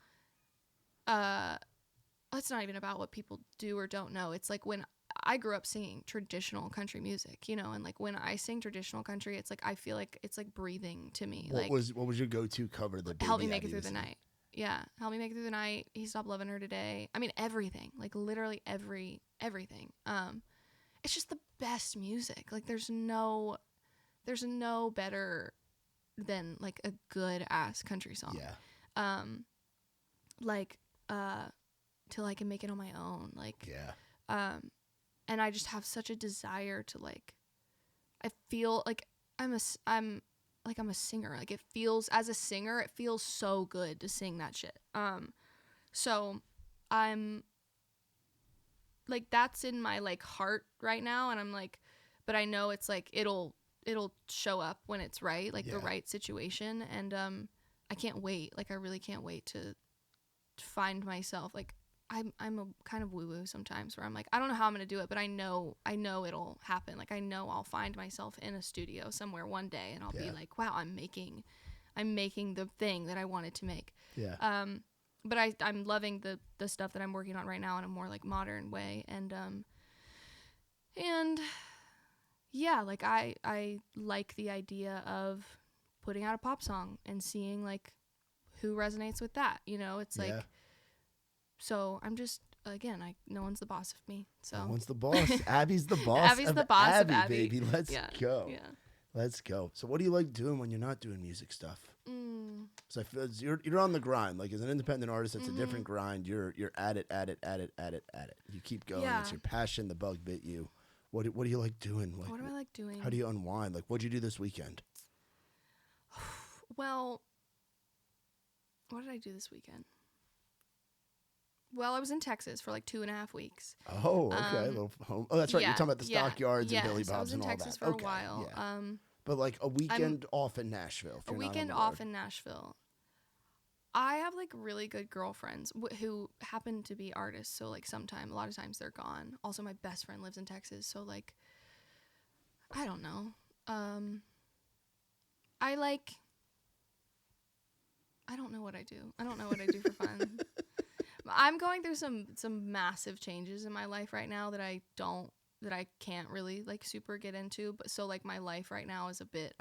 it's not even about what people do or don't know. It's like when I grew up singing traditional country music, you know, and like when I sing traditional country, it's like I feel like it's like breathing to me. What was your go-to cover? The Help Me Make It Through the Night. Yeah, Help Me Make It Through the Night. He Stopped Loving Her Today. I mean everything, like literally everything. It's just the best music. Like there's no better than like a good ass country song. Yeah. Like Till I Can Make It on My Own. Like and I just have such a desire to like, I feel like I'm a singer. Like it feels, as a singer, it feels so good to sing that shit. So I'm like, that's in my like heart right now. And I'm like, but I know it's like, it'll show up when it's right, like the right situation. And I can't wait. Like I really can't wait to find myself like I'm a kind of woo woo sometimes, where I'm like, I don't know how I'm gonna do it, but I know it'll happen. Like I know I'll find myself in a studio somewhere one day, and I'll be like, wow, I'm making the thing that I wanted to make. Yeah. But I'm loving the stuff that I'm working on right now in a more like modern way, and yeah, like I like the idea of putting out a pop song and seeing like who resonates with that. You know, it's like. So I'm just, again, no one's the boss of me. So no one's the boss. Abby's the boss. Abby's the boss Abby, of Abbey. Baby. Let's go. Yeah. Let's go. So what do you like doing when you're not doing music stuff? So I feel you're on the grind. Like as an independent artist, it's a different grind. You're at it. You keep going. Yeah. It's your passion. The bug bit you. What do you like doing? Like, what do I like doing? How do you unwind? Like what'd you do this weekend? Well, what did I do this weekend? Well, I was in Texas for like 2.5 weeks. Oh, okay. Oh, that's right. You're talking about the stockyards and Billy Bob's and all that. I was in Texas for a while. Yeah. But like a weekend off in Nashville. A weekend off in Nashville. I have like really good girlfriends who happen to be artists. So like a lot of times they're gone. Also, my best friend lives in Texas. So like, I don't know. I don't know what I do. I don't know what I do for fun. I'm going through some massive changes in my life right now that I can't really like super get into, but so like my life right now is a bit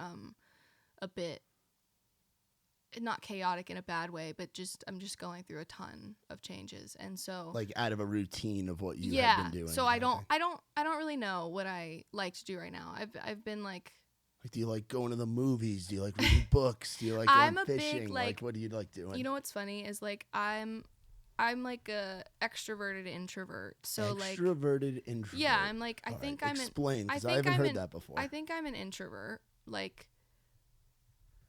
not chaotic in a bad way, but I'm just going through a ton of changes, and so like out of a routine of what you have been doing. So I don't really know what I like to do right now. I've been like do you like going to the movies? Do you like reading books? Do you like going fishing? Big, like what do you like doing? You know what's funny is like I'm like a extroverted introvert. So extroverted introvert. Yeah, I'm like I think I'm explain because I haven't heard that before. I think I'm an introvert. Like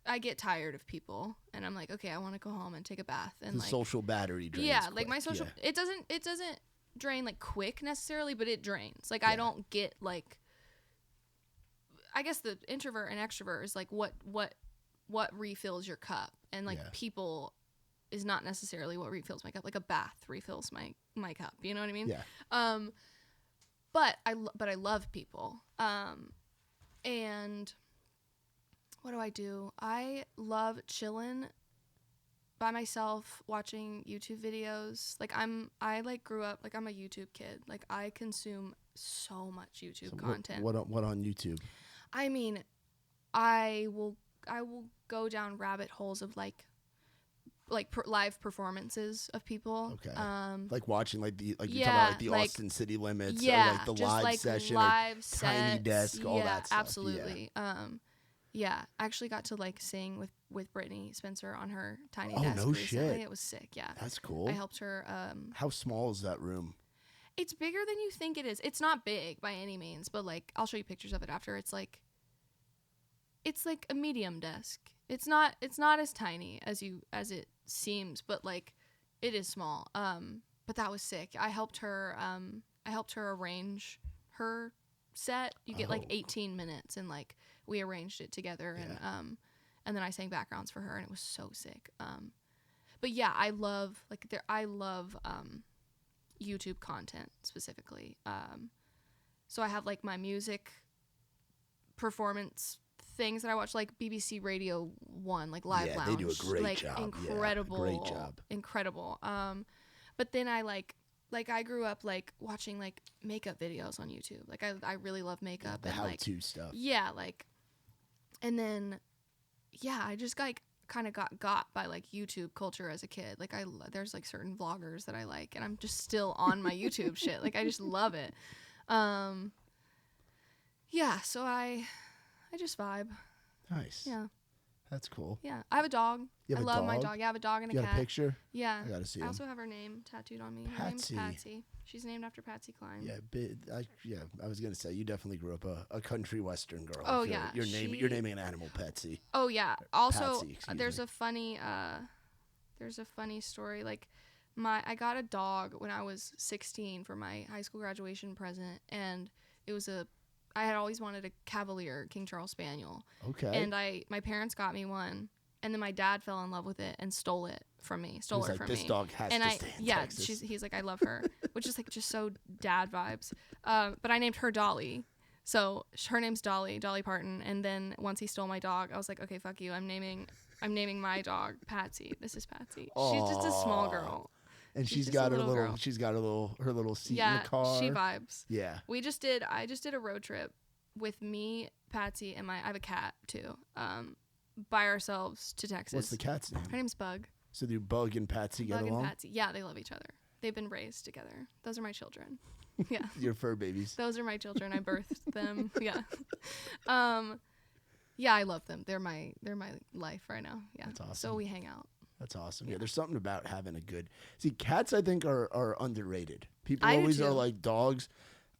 I get tired of people, and I'm like, okay, I want to go home and take a bath and like social battery drains. Yeah, quick. like my social it doesn't drain like quick necessarily, but it drains. Like I don't get like I guess the introvert and extrovert is like what refills your cup, and like people is not necessarily what refills my cup. Like a bath refills my cup. You know what I mean? Yeah. But I love people. And what do I do? I love chilling by myself, watching YouTube videos. Like I like grew up like I'm a YouTube kid. Like I consume so much YouTube content. What on YouTube? I mean, I will go down rabbit holes of like live performances of people. Okay. Like watching you're talking about like the Austin City Limits or like the just live like session live or sets, Tiny Desk, all that stuff. Absolutely. Yeah. I actually got to like sing with Brittany Spencer on her Tiny Desk no recently. shit. It was sick. Yeah. That's cool. I helped her. How small is that room? It's bigger than you think it is. It's not big by any means, but like I'll show you pictures of it after. It's like a medium desk. It's not as tiny as it seems, but like it is small. But that was sick. I helped her arrange her set. You get like 18 minutes, and like we arranged it together, and then I sang backgrounds for her, and it was so sick. But yeah, I love YouTube content specifically. So I have like my music performance things that I watch, like BBC Radio 1, like Live Lounge. They do a great job. Incredible. Great job. Incredible. But then I I grew up like watching like makeup videos on YouTube. Like I really love makeup The and how-to stuff. Yeah, like, and then I just like kind of got by like YouTube culture as a kid. Like there's like certain vloggers that I like, and I'm just still on my YouTube shit. Like I just love it. Yeah, so I just vibe. Nice. Yeah. That's cool. Yeah. I have a dog. You have I a love dog? my dog. Yeah, I have a dog and a You cat. got a picture? Yeah. I gotta see I him. also have her name tattooed on me. Her name's Patsy. Patsy. She's named after Patsy Cline. Yeah, I was gonna say you definitely grew up a country western girl. Oh, I feel yeah, like you're naming an animal Patsy. Oh yeah. Also, Patsy, there's a funny story. Like I got a dog when I was 16 for my high school graduation present, and it was I had always wanted a Cavalier King Charles Spaniel. Okay. And my parents got me one, And then my dad fell in love with it and stole it from me. Stole her from me. This dog has to stay in Texas. He's like, I love her, which is like just so dad vibes. But I named her Dolly. So her name's Dolly Parton. And then once he stole my dog, I was like, okay, fuck you. I'm naming my dog Patsy. This is Patsy. Aww. She's just a small girl. And she's got her little seat in the car. Yeah, she vibes. Yeah. I just did a road trip with me, Patsy, and I have a cat too. By ourselves to Texas. What's the cat's name? Her name's Bug. So do Bug and Patsy get along? Bug and Patsy. Yeah, they love each other. They've been raised together. Those are my children. Yeah. Your fur babies. Those are my children. I birthed them. Yeah. Yeah, I love them. They're my life right now. Yeah. That's awesome. So we hang out. That's awesome. Yeah, there's something about having a good... See, cats, I think, are underrated. People always are like dogs.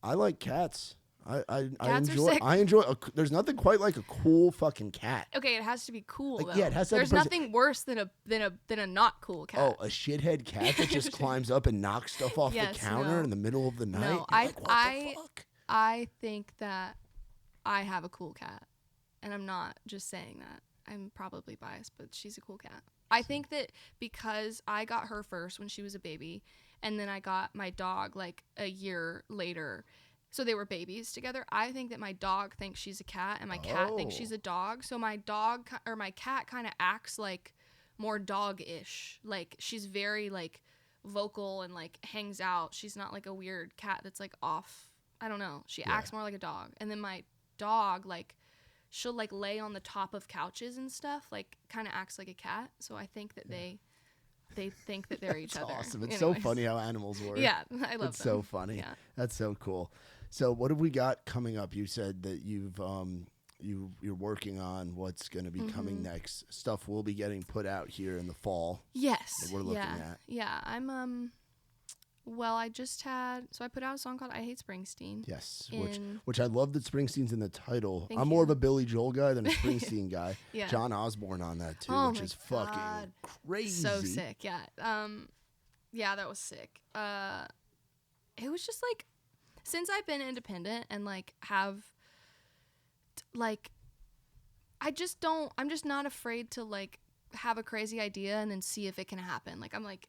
I like cats. I enjoy. There's nothing quite like a cool fucking cat. Okay, it has to be cool. Though. Yeah, it has to. There's nothing worse than a not cool cat. Oh, a shithead cat that just climbs up and knocks stuff off the counter in the middle of the night. No, what the fuck? I think that I have a cool cat, and I'm not just saying that. I'm probably biased, but she's a cool cat. I think that because I got her first when she was a baby, and then I got my dog like a year later. So they were babies together. I think that my dog thinks she's a cat and my cat thinks she's a dog. So my cat kind of acts like more dog-ish. Like she's very like vocal and like hangs out. She's not like a weird cat that's like off. I don't know. She acts more like a dog. And then my dog, like she'll like lay on the top of couches and stuff, like kind of acts like a cat. So I think that they think that they're each other. Awesome. It's so funny how animals work. Yeah, I love them. It's so funny. Yeah. That's so cool. So what have we got coming up? You said that you're working on what's going to be coming next. Stuff will be getting put out here in the fall. Yes. That we're looking at. Yeah. I'm well, I put out a song called I Hate Springsteen. Yes. Which I love that Springsteen's in the title. Thank I'm you. more of a Billy Joel guy than a Springsteen guy. Yeah. John Osborne on that too, which is fucking crazy. So sick. Yeah. Yeah, that was sick. It was just like, since I've been independent and like have like I'm just not afraid to like have a crazy idea and then see if it can happen. Like I'm like,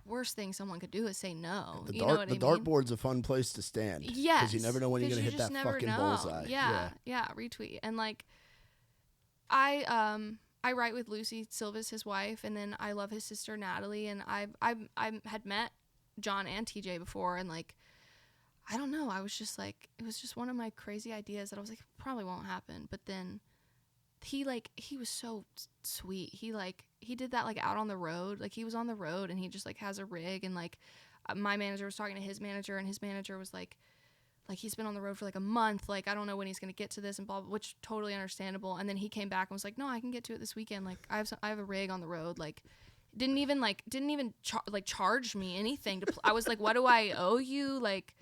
worst thing someone could do is say no. The dartboard's a fun place to stand. Yes. Because you never know when you're gonna hit that fucking bullseye. Yeah, retweet. And like I write with Lucy Silva's his wife, and then I love his sister Natalie, and I had met John and TJ before, and like I don't know, I was just like, it was just one of my crazy ideas that I was like, probably won't happen. But then he was so sweet. He did that like out on the road. Like he was on the road and he just like has a rig, and like my manager was talking to his manager, and his manager was like he's been on the road for like a month. Like I don't know when he's going to get to this and blah, blah, which totally understandable. And then he came back and was like, no, I can get to it this weekend. Like I have a rig on the road. Like didn't even charge me anything to I was like, what do I owe you? Like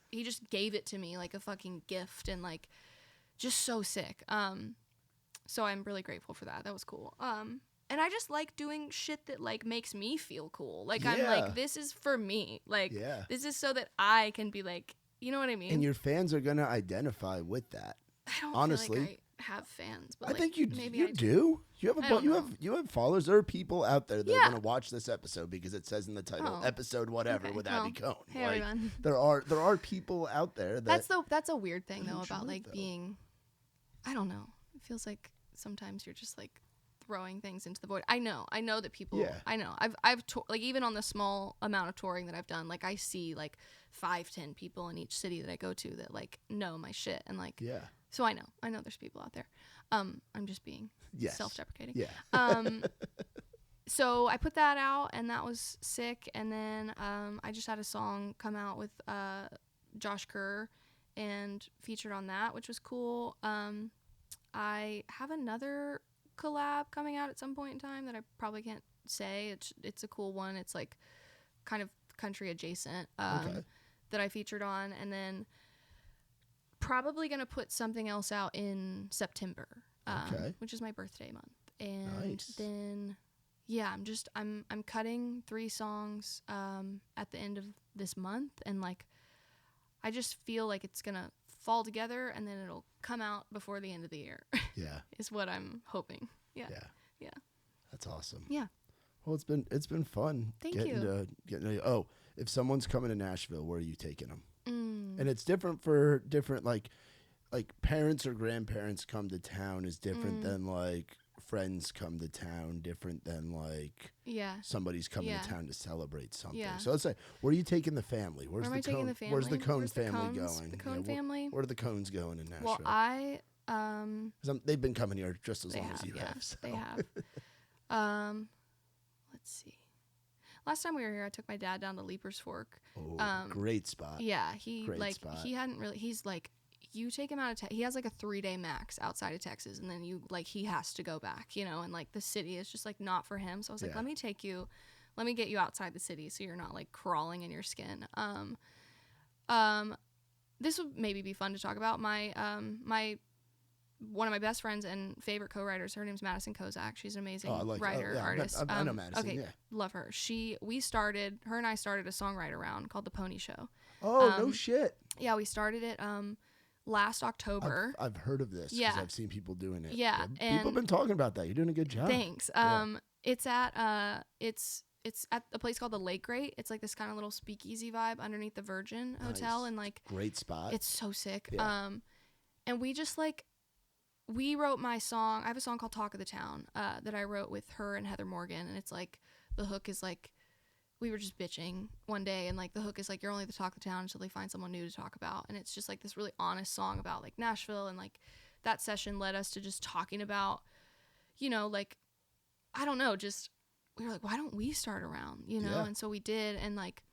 he just gave it to me like a fucking gift, and like just so sick. So I'm really grateful for that. That was cool. And I just like doing shit that like makes me feel cool. Like I'm like, this is for me. Like this is so that I can be like, you know what I mean? And your fans are gonna identify with that. I don't honestly feel like I have fans, but I think you maybe you do. You have followers. There are people out there that are gonna watch this episode because it says in the title, episode whatever with Abbey Cone. Hey everyone. There are people out there that that's a weird thing though about like being, I don't know. It feels like sometimes you're just like throwing things into the void. I know that people. I know. I've like even on the small amount of touring that I've done, like I see like 5-10 people in each city that I go to that like know my shit, and like So I know there's people out there. I'm just being self-deprecating. Yeah. So I put that out, and that was sick. And then I just had a song come out with Josh Kerr and featured on that, which was cool. I have another collab coming out at some point in time that I probably can't say. It's a cool one. It's like kind of country adjacent that I featured on, and then probably gonna put something else out in September, which is my birthday month. And then I'm cutting 3 songs at the end of this month, and like I just feel like it's gonna fall together and then it'll come out before the end of the year. Yeah. Is what I'm hoping. Yeah. Yeah. That's awesome. Yeah. Well, it's been fun. Thank you. If someone's coming to Nashville, where are you taking them? Mm. And it's different for different like parents or grandparents come to town is different than like friends come to town, different than like somebody's coming to town to celebrate something. Yeah. So let's say, where are you taking the family? Where's the Cone family? Where's the Cone family going? The Cone family. Where are the Cones going in Nashville? Well, they've been coming here just as long as you have. So. They have. Let's see. Last time we were here, I took my dad down to Leaper's Fork. Oh, great spot. Yeah, he hadn't really. He's like, you take him out of he has like a 3-day max outside of Texas, and then he has to go back, and like the city is just like not for him. So I was like, let me get you outside the city so you're not like crawling in your skin. This would maybe be fun to talk about. One of my best friends and favorite co-writers, her name's Madison Kozak. She's an amazing writer, artist. I know Madison. Okay, yeah. Love her. Her and I started a songwriter round called The Pony Show. Oh, no shit. Yeah, we started it last October. I've heard of this because I've seen people doing it. Yeah, people have been talking about that. You're doing a good job. Thanks. It's at it's at a place called the Lake Great. It's like this kind of little speakeasy vibe underneath the Virgin Hotel, and like great spot. It's so sick. Yeah. And we just like. We wrote my song. I have a song called Talk of the Town that I wrote with her and Heather Morgan. And it's like, the hook is like, we were just bitching one day. And like, the hook is like, you're only the talk of the town until they find someone new to talk about. And it's just like this really honest song about like Nashville. And like that session led us to just talking about, like, I don't know, just, we were like, why don't we start around, Yeah. And so we did. And like,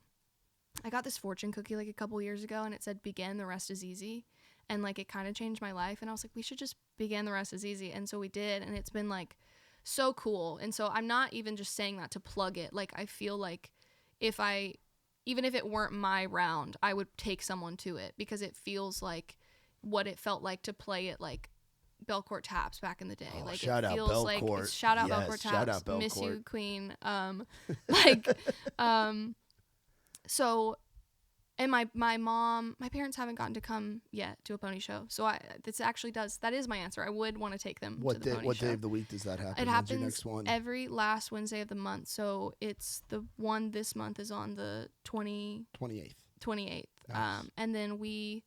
I got this fortune cookie like a couple years ago and it said, begin, the rest is easy. And like, it kind of changed my life. And I was like, we should just begin, the rest is easy. And so we did. And it's been like so cool. And so I'm not even just saying that to plug it. Like, I feel like even if it weren't my round, I would take someone to it because it feels like what it felt like to play it like Belcourt Taps back in the day. Like shout it out feels Belcourt. like shout out Belcourt Taps. Shout out Belcourt. Miss you, Queen. So, and my parents haven't gotten to come yet to a pony show. So that is my answer. I would want to take them to the pony show. What day of the week does that happen? It happens your next one? every last Wednesday of the month. So it's the one this month is on the 28th. 28th. Nice. And then we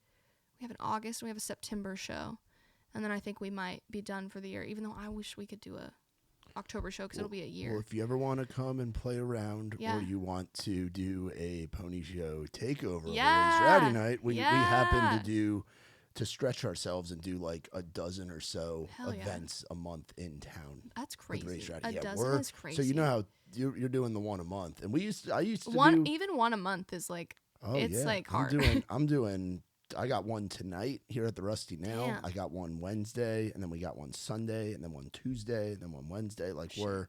have an August, we have a September show. And then I think we might be done for the year, even though I wish we could do a October show because it'll be a year. Well, if you ever want to come and play around or you want to do a pony show takeover of Rowdy night, we happen to stretch ourselves and do like a dozen or so events a month in town. That's crazy. A dozen is crazy. So you know how you're doing the one a month, and I used to do even one a month is like like hard. I got one tonight here at the Rusty Nail. Damn. I got one Wednesday, and then we got one Sunday, and then one Tuesday, and then one Wednesday. Like we're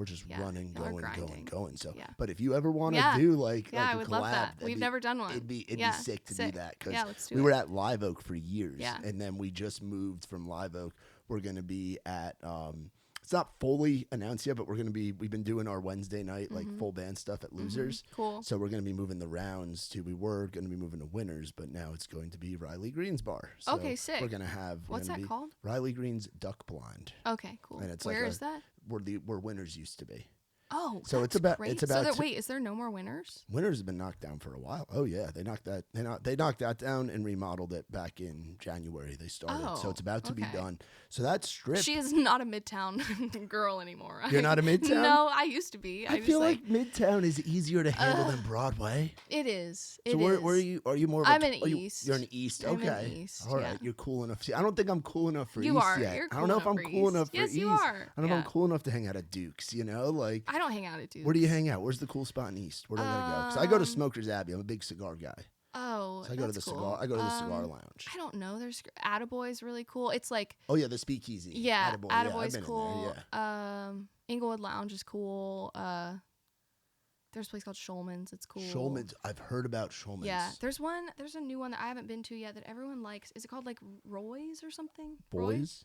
just running, going. So, but if you ever want to do like I a would collab, love that. We've never done one. It'd be sick to do that because we were at Live Oak for years, Yeah. and then we just moved from Live Oak. We're gonna be at it's not fully announced yet, but we've been doing our Wednesday night like full band stuff at Losers. Cool. So we're going to be moving the rounds we were going to be moving to Winners, but now it's going to be Riley Green's bar. So okay, sick. We're going to have what's that called? Riley Green's Duck Blind. Okay, cool. And it's where is that? Where Winners used to be. Oh, so that's great. Wait, is there no more Winners? Winners has been knocked down for a while. Oh yeah, they knocked that down and remodeled it back in January. They started, so it's about to be done. So that strip. She is not a Midtown girl anymore. You're not a Midtown? No, I used to be. I feel like Midtown is easier to handle than Broadway. It is. So where are you? Are you more? I'm in East. You're in East. Okay. I'm in East. All right. You're cool enough. See, I don't think I'm cool enough for you East are. yet. You're cool I don't know if I'm cool enough for East. East. Yes, you are. I don't know if I'm cool enough to hang out at Duke's. Like I don't hang out at Duke's. Where do you hang out? Where's the cool spot in East? Where do I gotta go? Because I go to Smoker's Abbey. I'm a big cigar guy. Oh, so I go to the cigar. I go to the cigar lounge. I don't know. There's Attaboy's really cool. It's like the speakeasy. Yeah, Attaboy. Attaboy's cool. Inglewood Lounge is cool. There's a place called Shulman's. It's cool. Shulman's. I've heard about Shulman's. Yeah. There's a new one that I haven't been to yet that everyone likes. Is it called like Roy's or something? Roy's?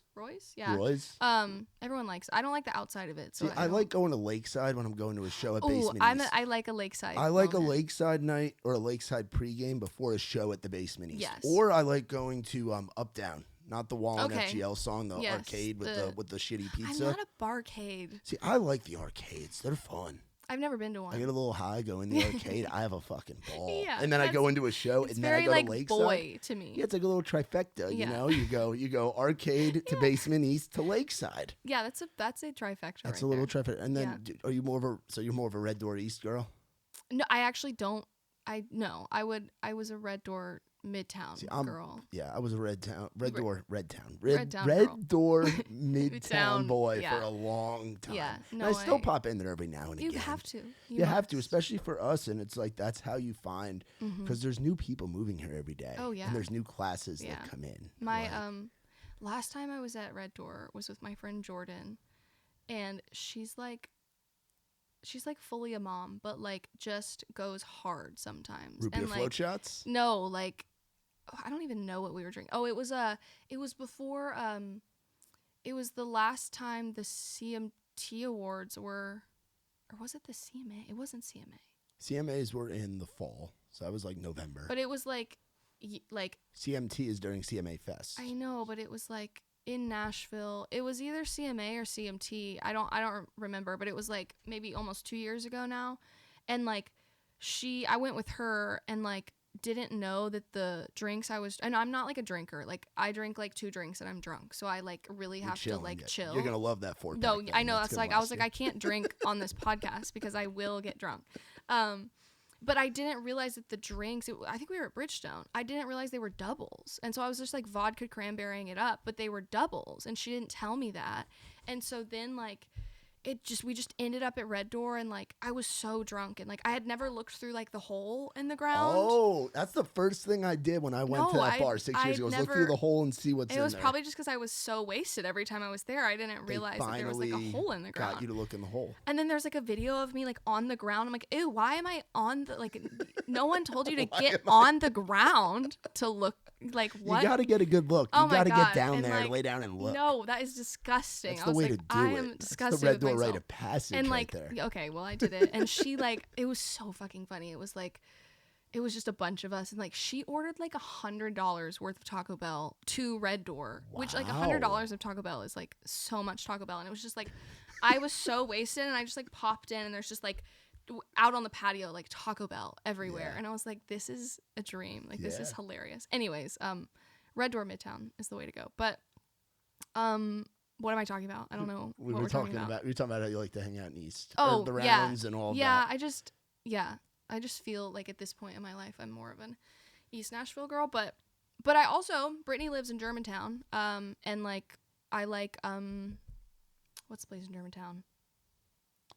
Yeah. Roy's? Everyone likes. I don't like the outside of it. So I like going to Lakeside when I'm going to a show at Basement East. I like a Lakeside. I like a Lakeside night or a Lakeside pregame before a show at the Basement East. Yes. Or I like going to Uptown. not the Wall and FGL song, the arcade with the shitty pizza. I'm not a barcade. See, I like the arcades. They're fun. I've never been to one. I get a little high, go in the arcade. I have a fucking ball. Yeah, and then I go into a show, and then I go to Lakeside. Boy to me. Yeah, it's like a little trifecta. You know, you go arcade to Basement East to Lakeside. Yeah, that's a trifecta. That's a little trifecta. And then, are you you're more of a Red Door East girl? No, I actually don't. I was a Red Door Midtown girl. Yeah, I was a Red Door Midtown boy for a long time. Yeah, no, I still pop in there every now and again. You have to. You have to, especially for us. And it's like that's how you find because there's new people moving here every day. Oh yeah, and there's new classes that come in. My last time I was at Red Door was with my friend Jordan, and she's like fully a mom, but like just goes hard sometimes. Root beer float shots? No, like I don't even know what we were drinking. Oh, it was before it was the last time the CMT awards were, or was it the CMA? It wasn't CMA. CMAs were in the fall, so that was like November. But it was like CMT is during CMA Fest. I know, but it was like in Nashville. It was either CMA or CMT. I don't remember, but it was like maybe almost 2 years ago now. And like I went with her and like didn't know that the drinks and I'm not like a drinker. Like I drink like 2 drinks and I'm drunk. So I like really have to like chill. You're going to love that 4-pack. No, I know. That's like, I was like, I can't drink on this podcast because I will get drunk. But I didn't realize that the drinks, I think we were at Bridgestone. I didn't realize they were doubles. And so I was just like vodka cranberrying it up, but they were doubles. And she didn't tell me that. And so then like we just ended up at Red Door, and like I was so drunk, and like I had never looked through like the hole in the ground. Oh, that's the first thing I did when I went to that bar 6 years ago. Was look through the hole and see what's in there. It was probably just because I was so wasted every time I was there. I didn't realize that there was like a hole in the ground. Got you to look in the hole. And then there's like a video of me like on the ground. I'm like, ew, why am I on the like? No one told you to get on the ground to look. Like what? You got to get a good look. You got to get down and there, like, lay down and look. No, that is disgusting. That's the way to do I it. am disgusted the Red Door with rite of passage and like, right there. Okay, well I did it, and she like, it was so fucking funny. It was like, it was just a bunch of us, and like she ordered like $100 worth of Taco Bell to Red Door, which like $100 of Taco Bell is like so much Taco Bell, and it was just like, I was so wasted, and I just like popped in, and there's just like out on the patio like Taco Bell everywhere, and I was like, this is a dream. Like this is hilarious. Anyways, Red Door Midtown is the way to go. But what am I talking about? I don't know what we're talking about. You're talking about how you like to hang out in East. Oh, the rounds and all that. Yeah, I just feel like at this point in my life I'm more of an East Nashville girl, but I also, Brittany lives in Germantown. And like I like what's the place in Germantown?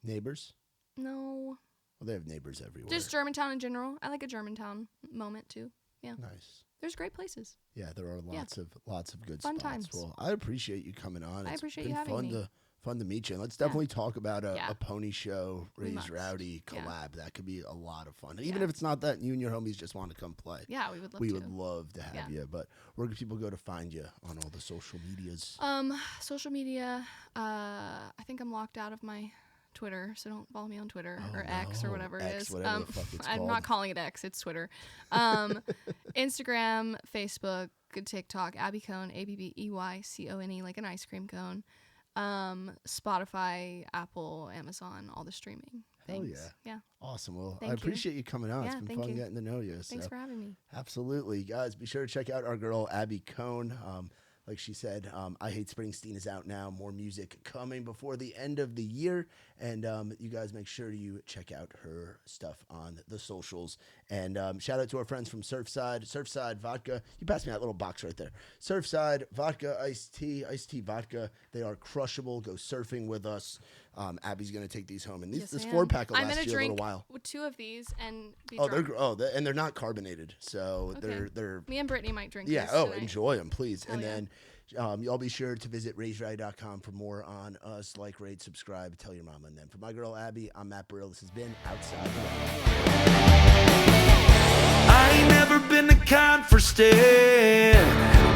Neighbors? No. Well, they have neighbors everywhere. Just Germantown in general. I like a Germantown moment too. Yeah. Nice. There's great places. Yeah, there are lots of good fun spots. Times. Well, I appreciate you coming on. I appreciate you having me. Fun to meet you. And let's definitely talk about a pony show, Raise Rowdy collab. That could be a lot of fun. And even if it's not that, and you and your homies just want to come play. Yeah, we would love to. We would love to have you. But where can people go to find you on all the social medias? Social media. I think I'm locked out of my Twitter, so don't follow me on Twitter or X or whatever it is. Whatever the fuck it's I'm called. not calling it X, it's Twitter. Instagram, Facebook, TikTok, Abbey Cone, ABBEYCONE, like an ice cream cone. Spotify, Apple, Amazon, all the streaming things. Hell yeah. Yeah. Awesome. Well, I appreciate you coming on. It's been fun getting to know you. Thanks for having me. Absolutely. Guys, be sure to check out our girl, Abbey Cone. Like she said, I Hate Springsteen is out now. More music coming before the end of the year. And you guys make sure you check out her stuff on the socials. And shout out to our friends from Surfside Vodka. You passed me that little box right there. Surfside Vodka, iced tea vodka. They are crushable. Go surfing with us. Abby's going to take these home. And this 4-pack will last you a little while. With 2 of these and be drunk. And they're not carbonated. So they're... Me and Brittany might drink this tonight. Enjoy them, please. Hell then... y'all be sure to visit raiserowdy.com for more on us. Like, rate, subscribe, tell your mama. And then for my girl Abby, I'm Matt Burrill. This has been Outside the Round. I ain't never been the kind for staying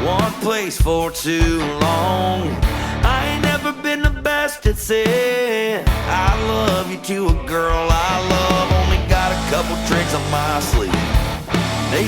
one place for too long. I ain't never been the best at saying I love you to a girl I love. Only got a couple tricks on my sleeve. They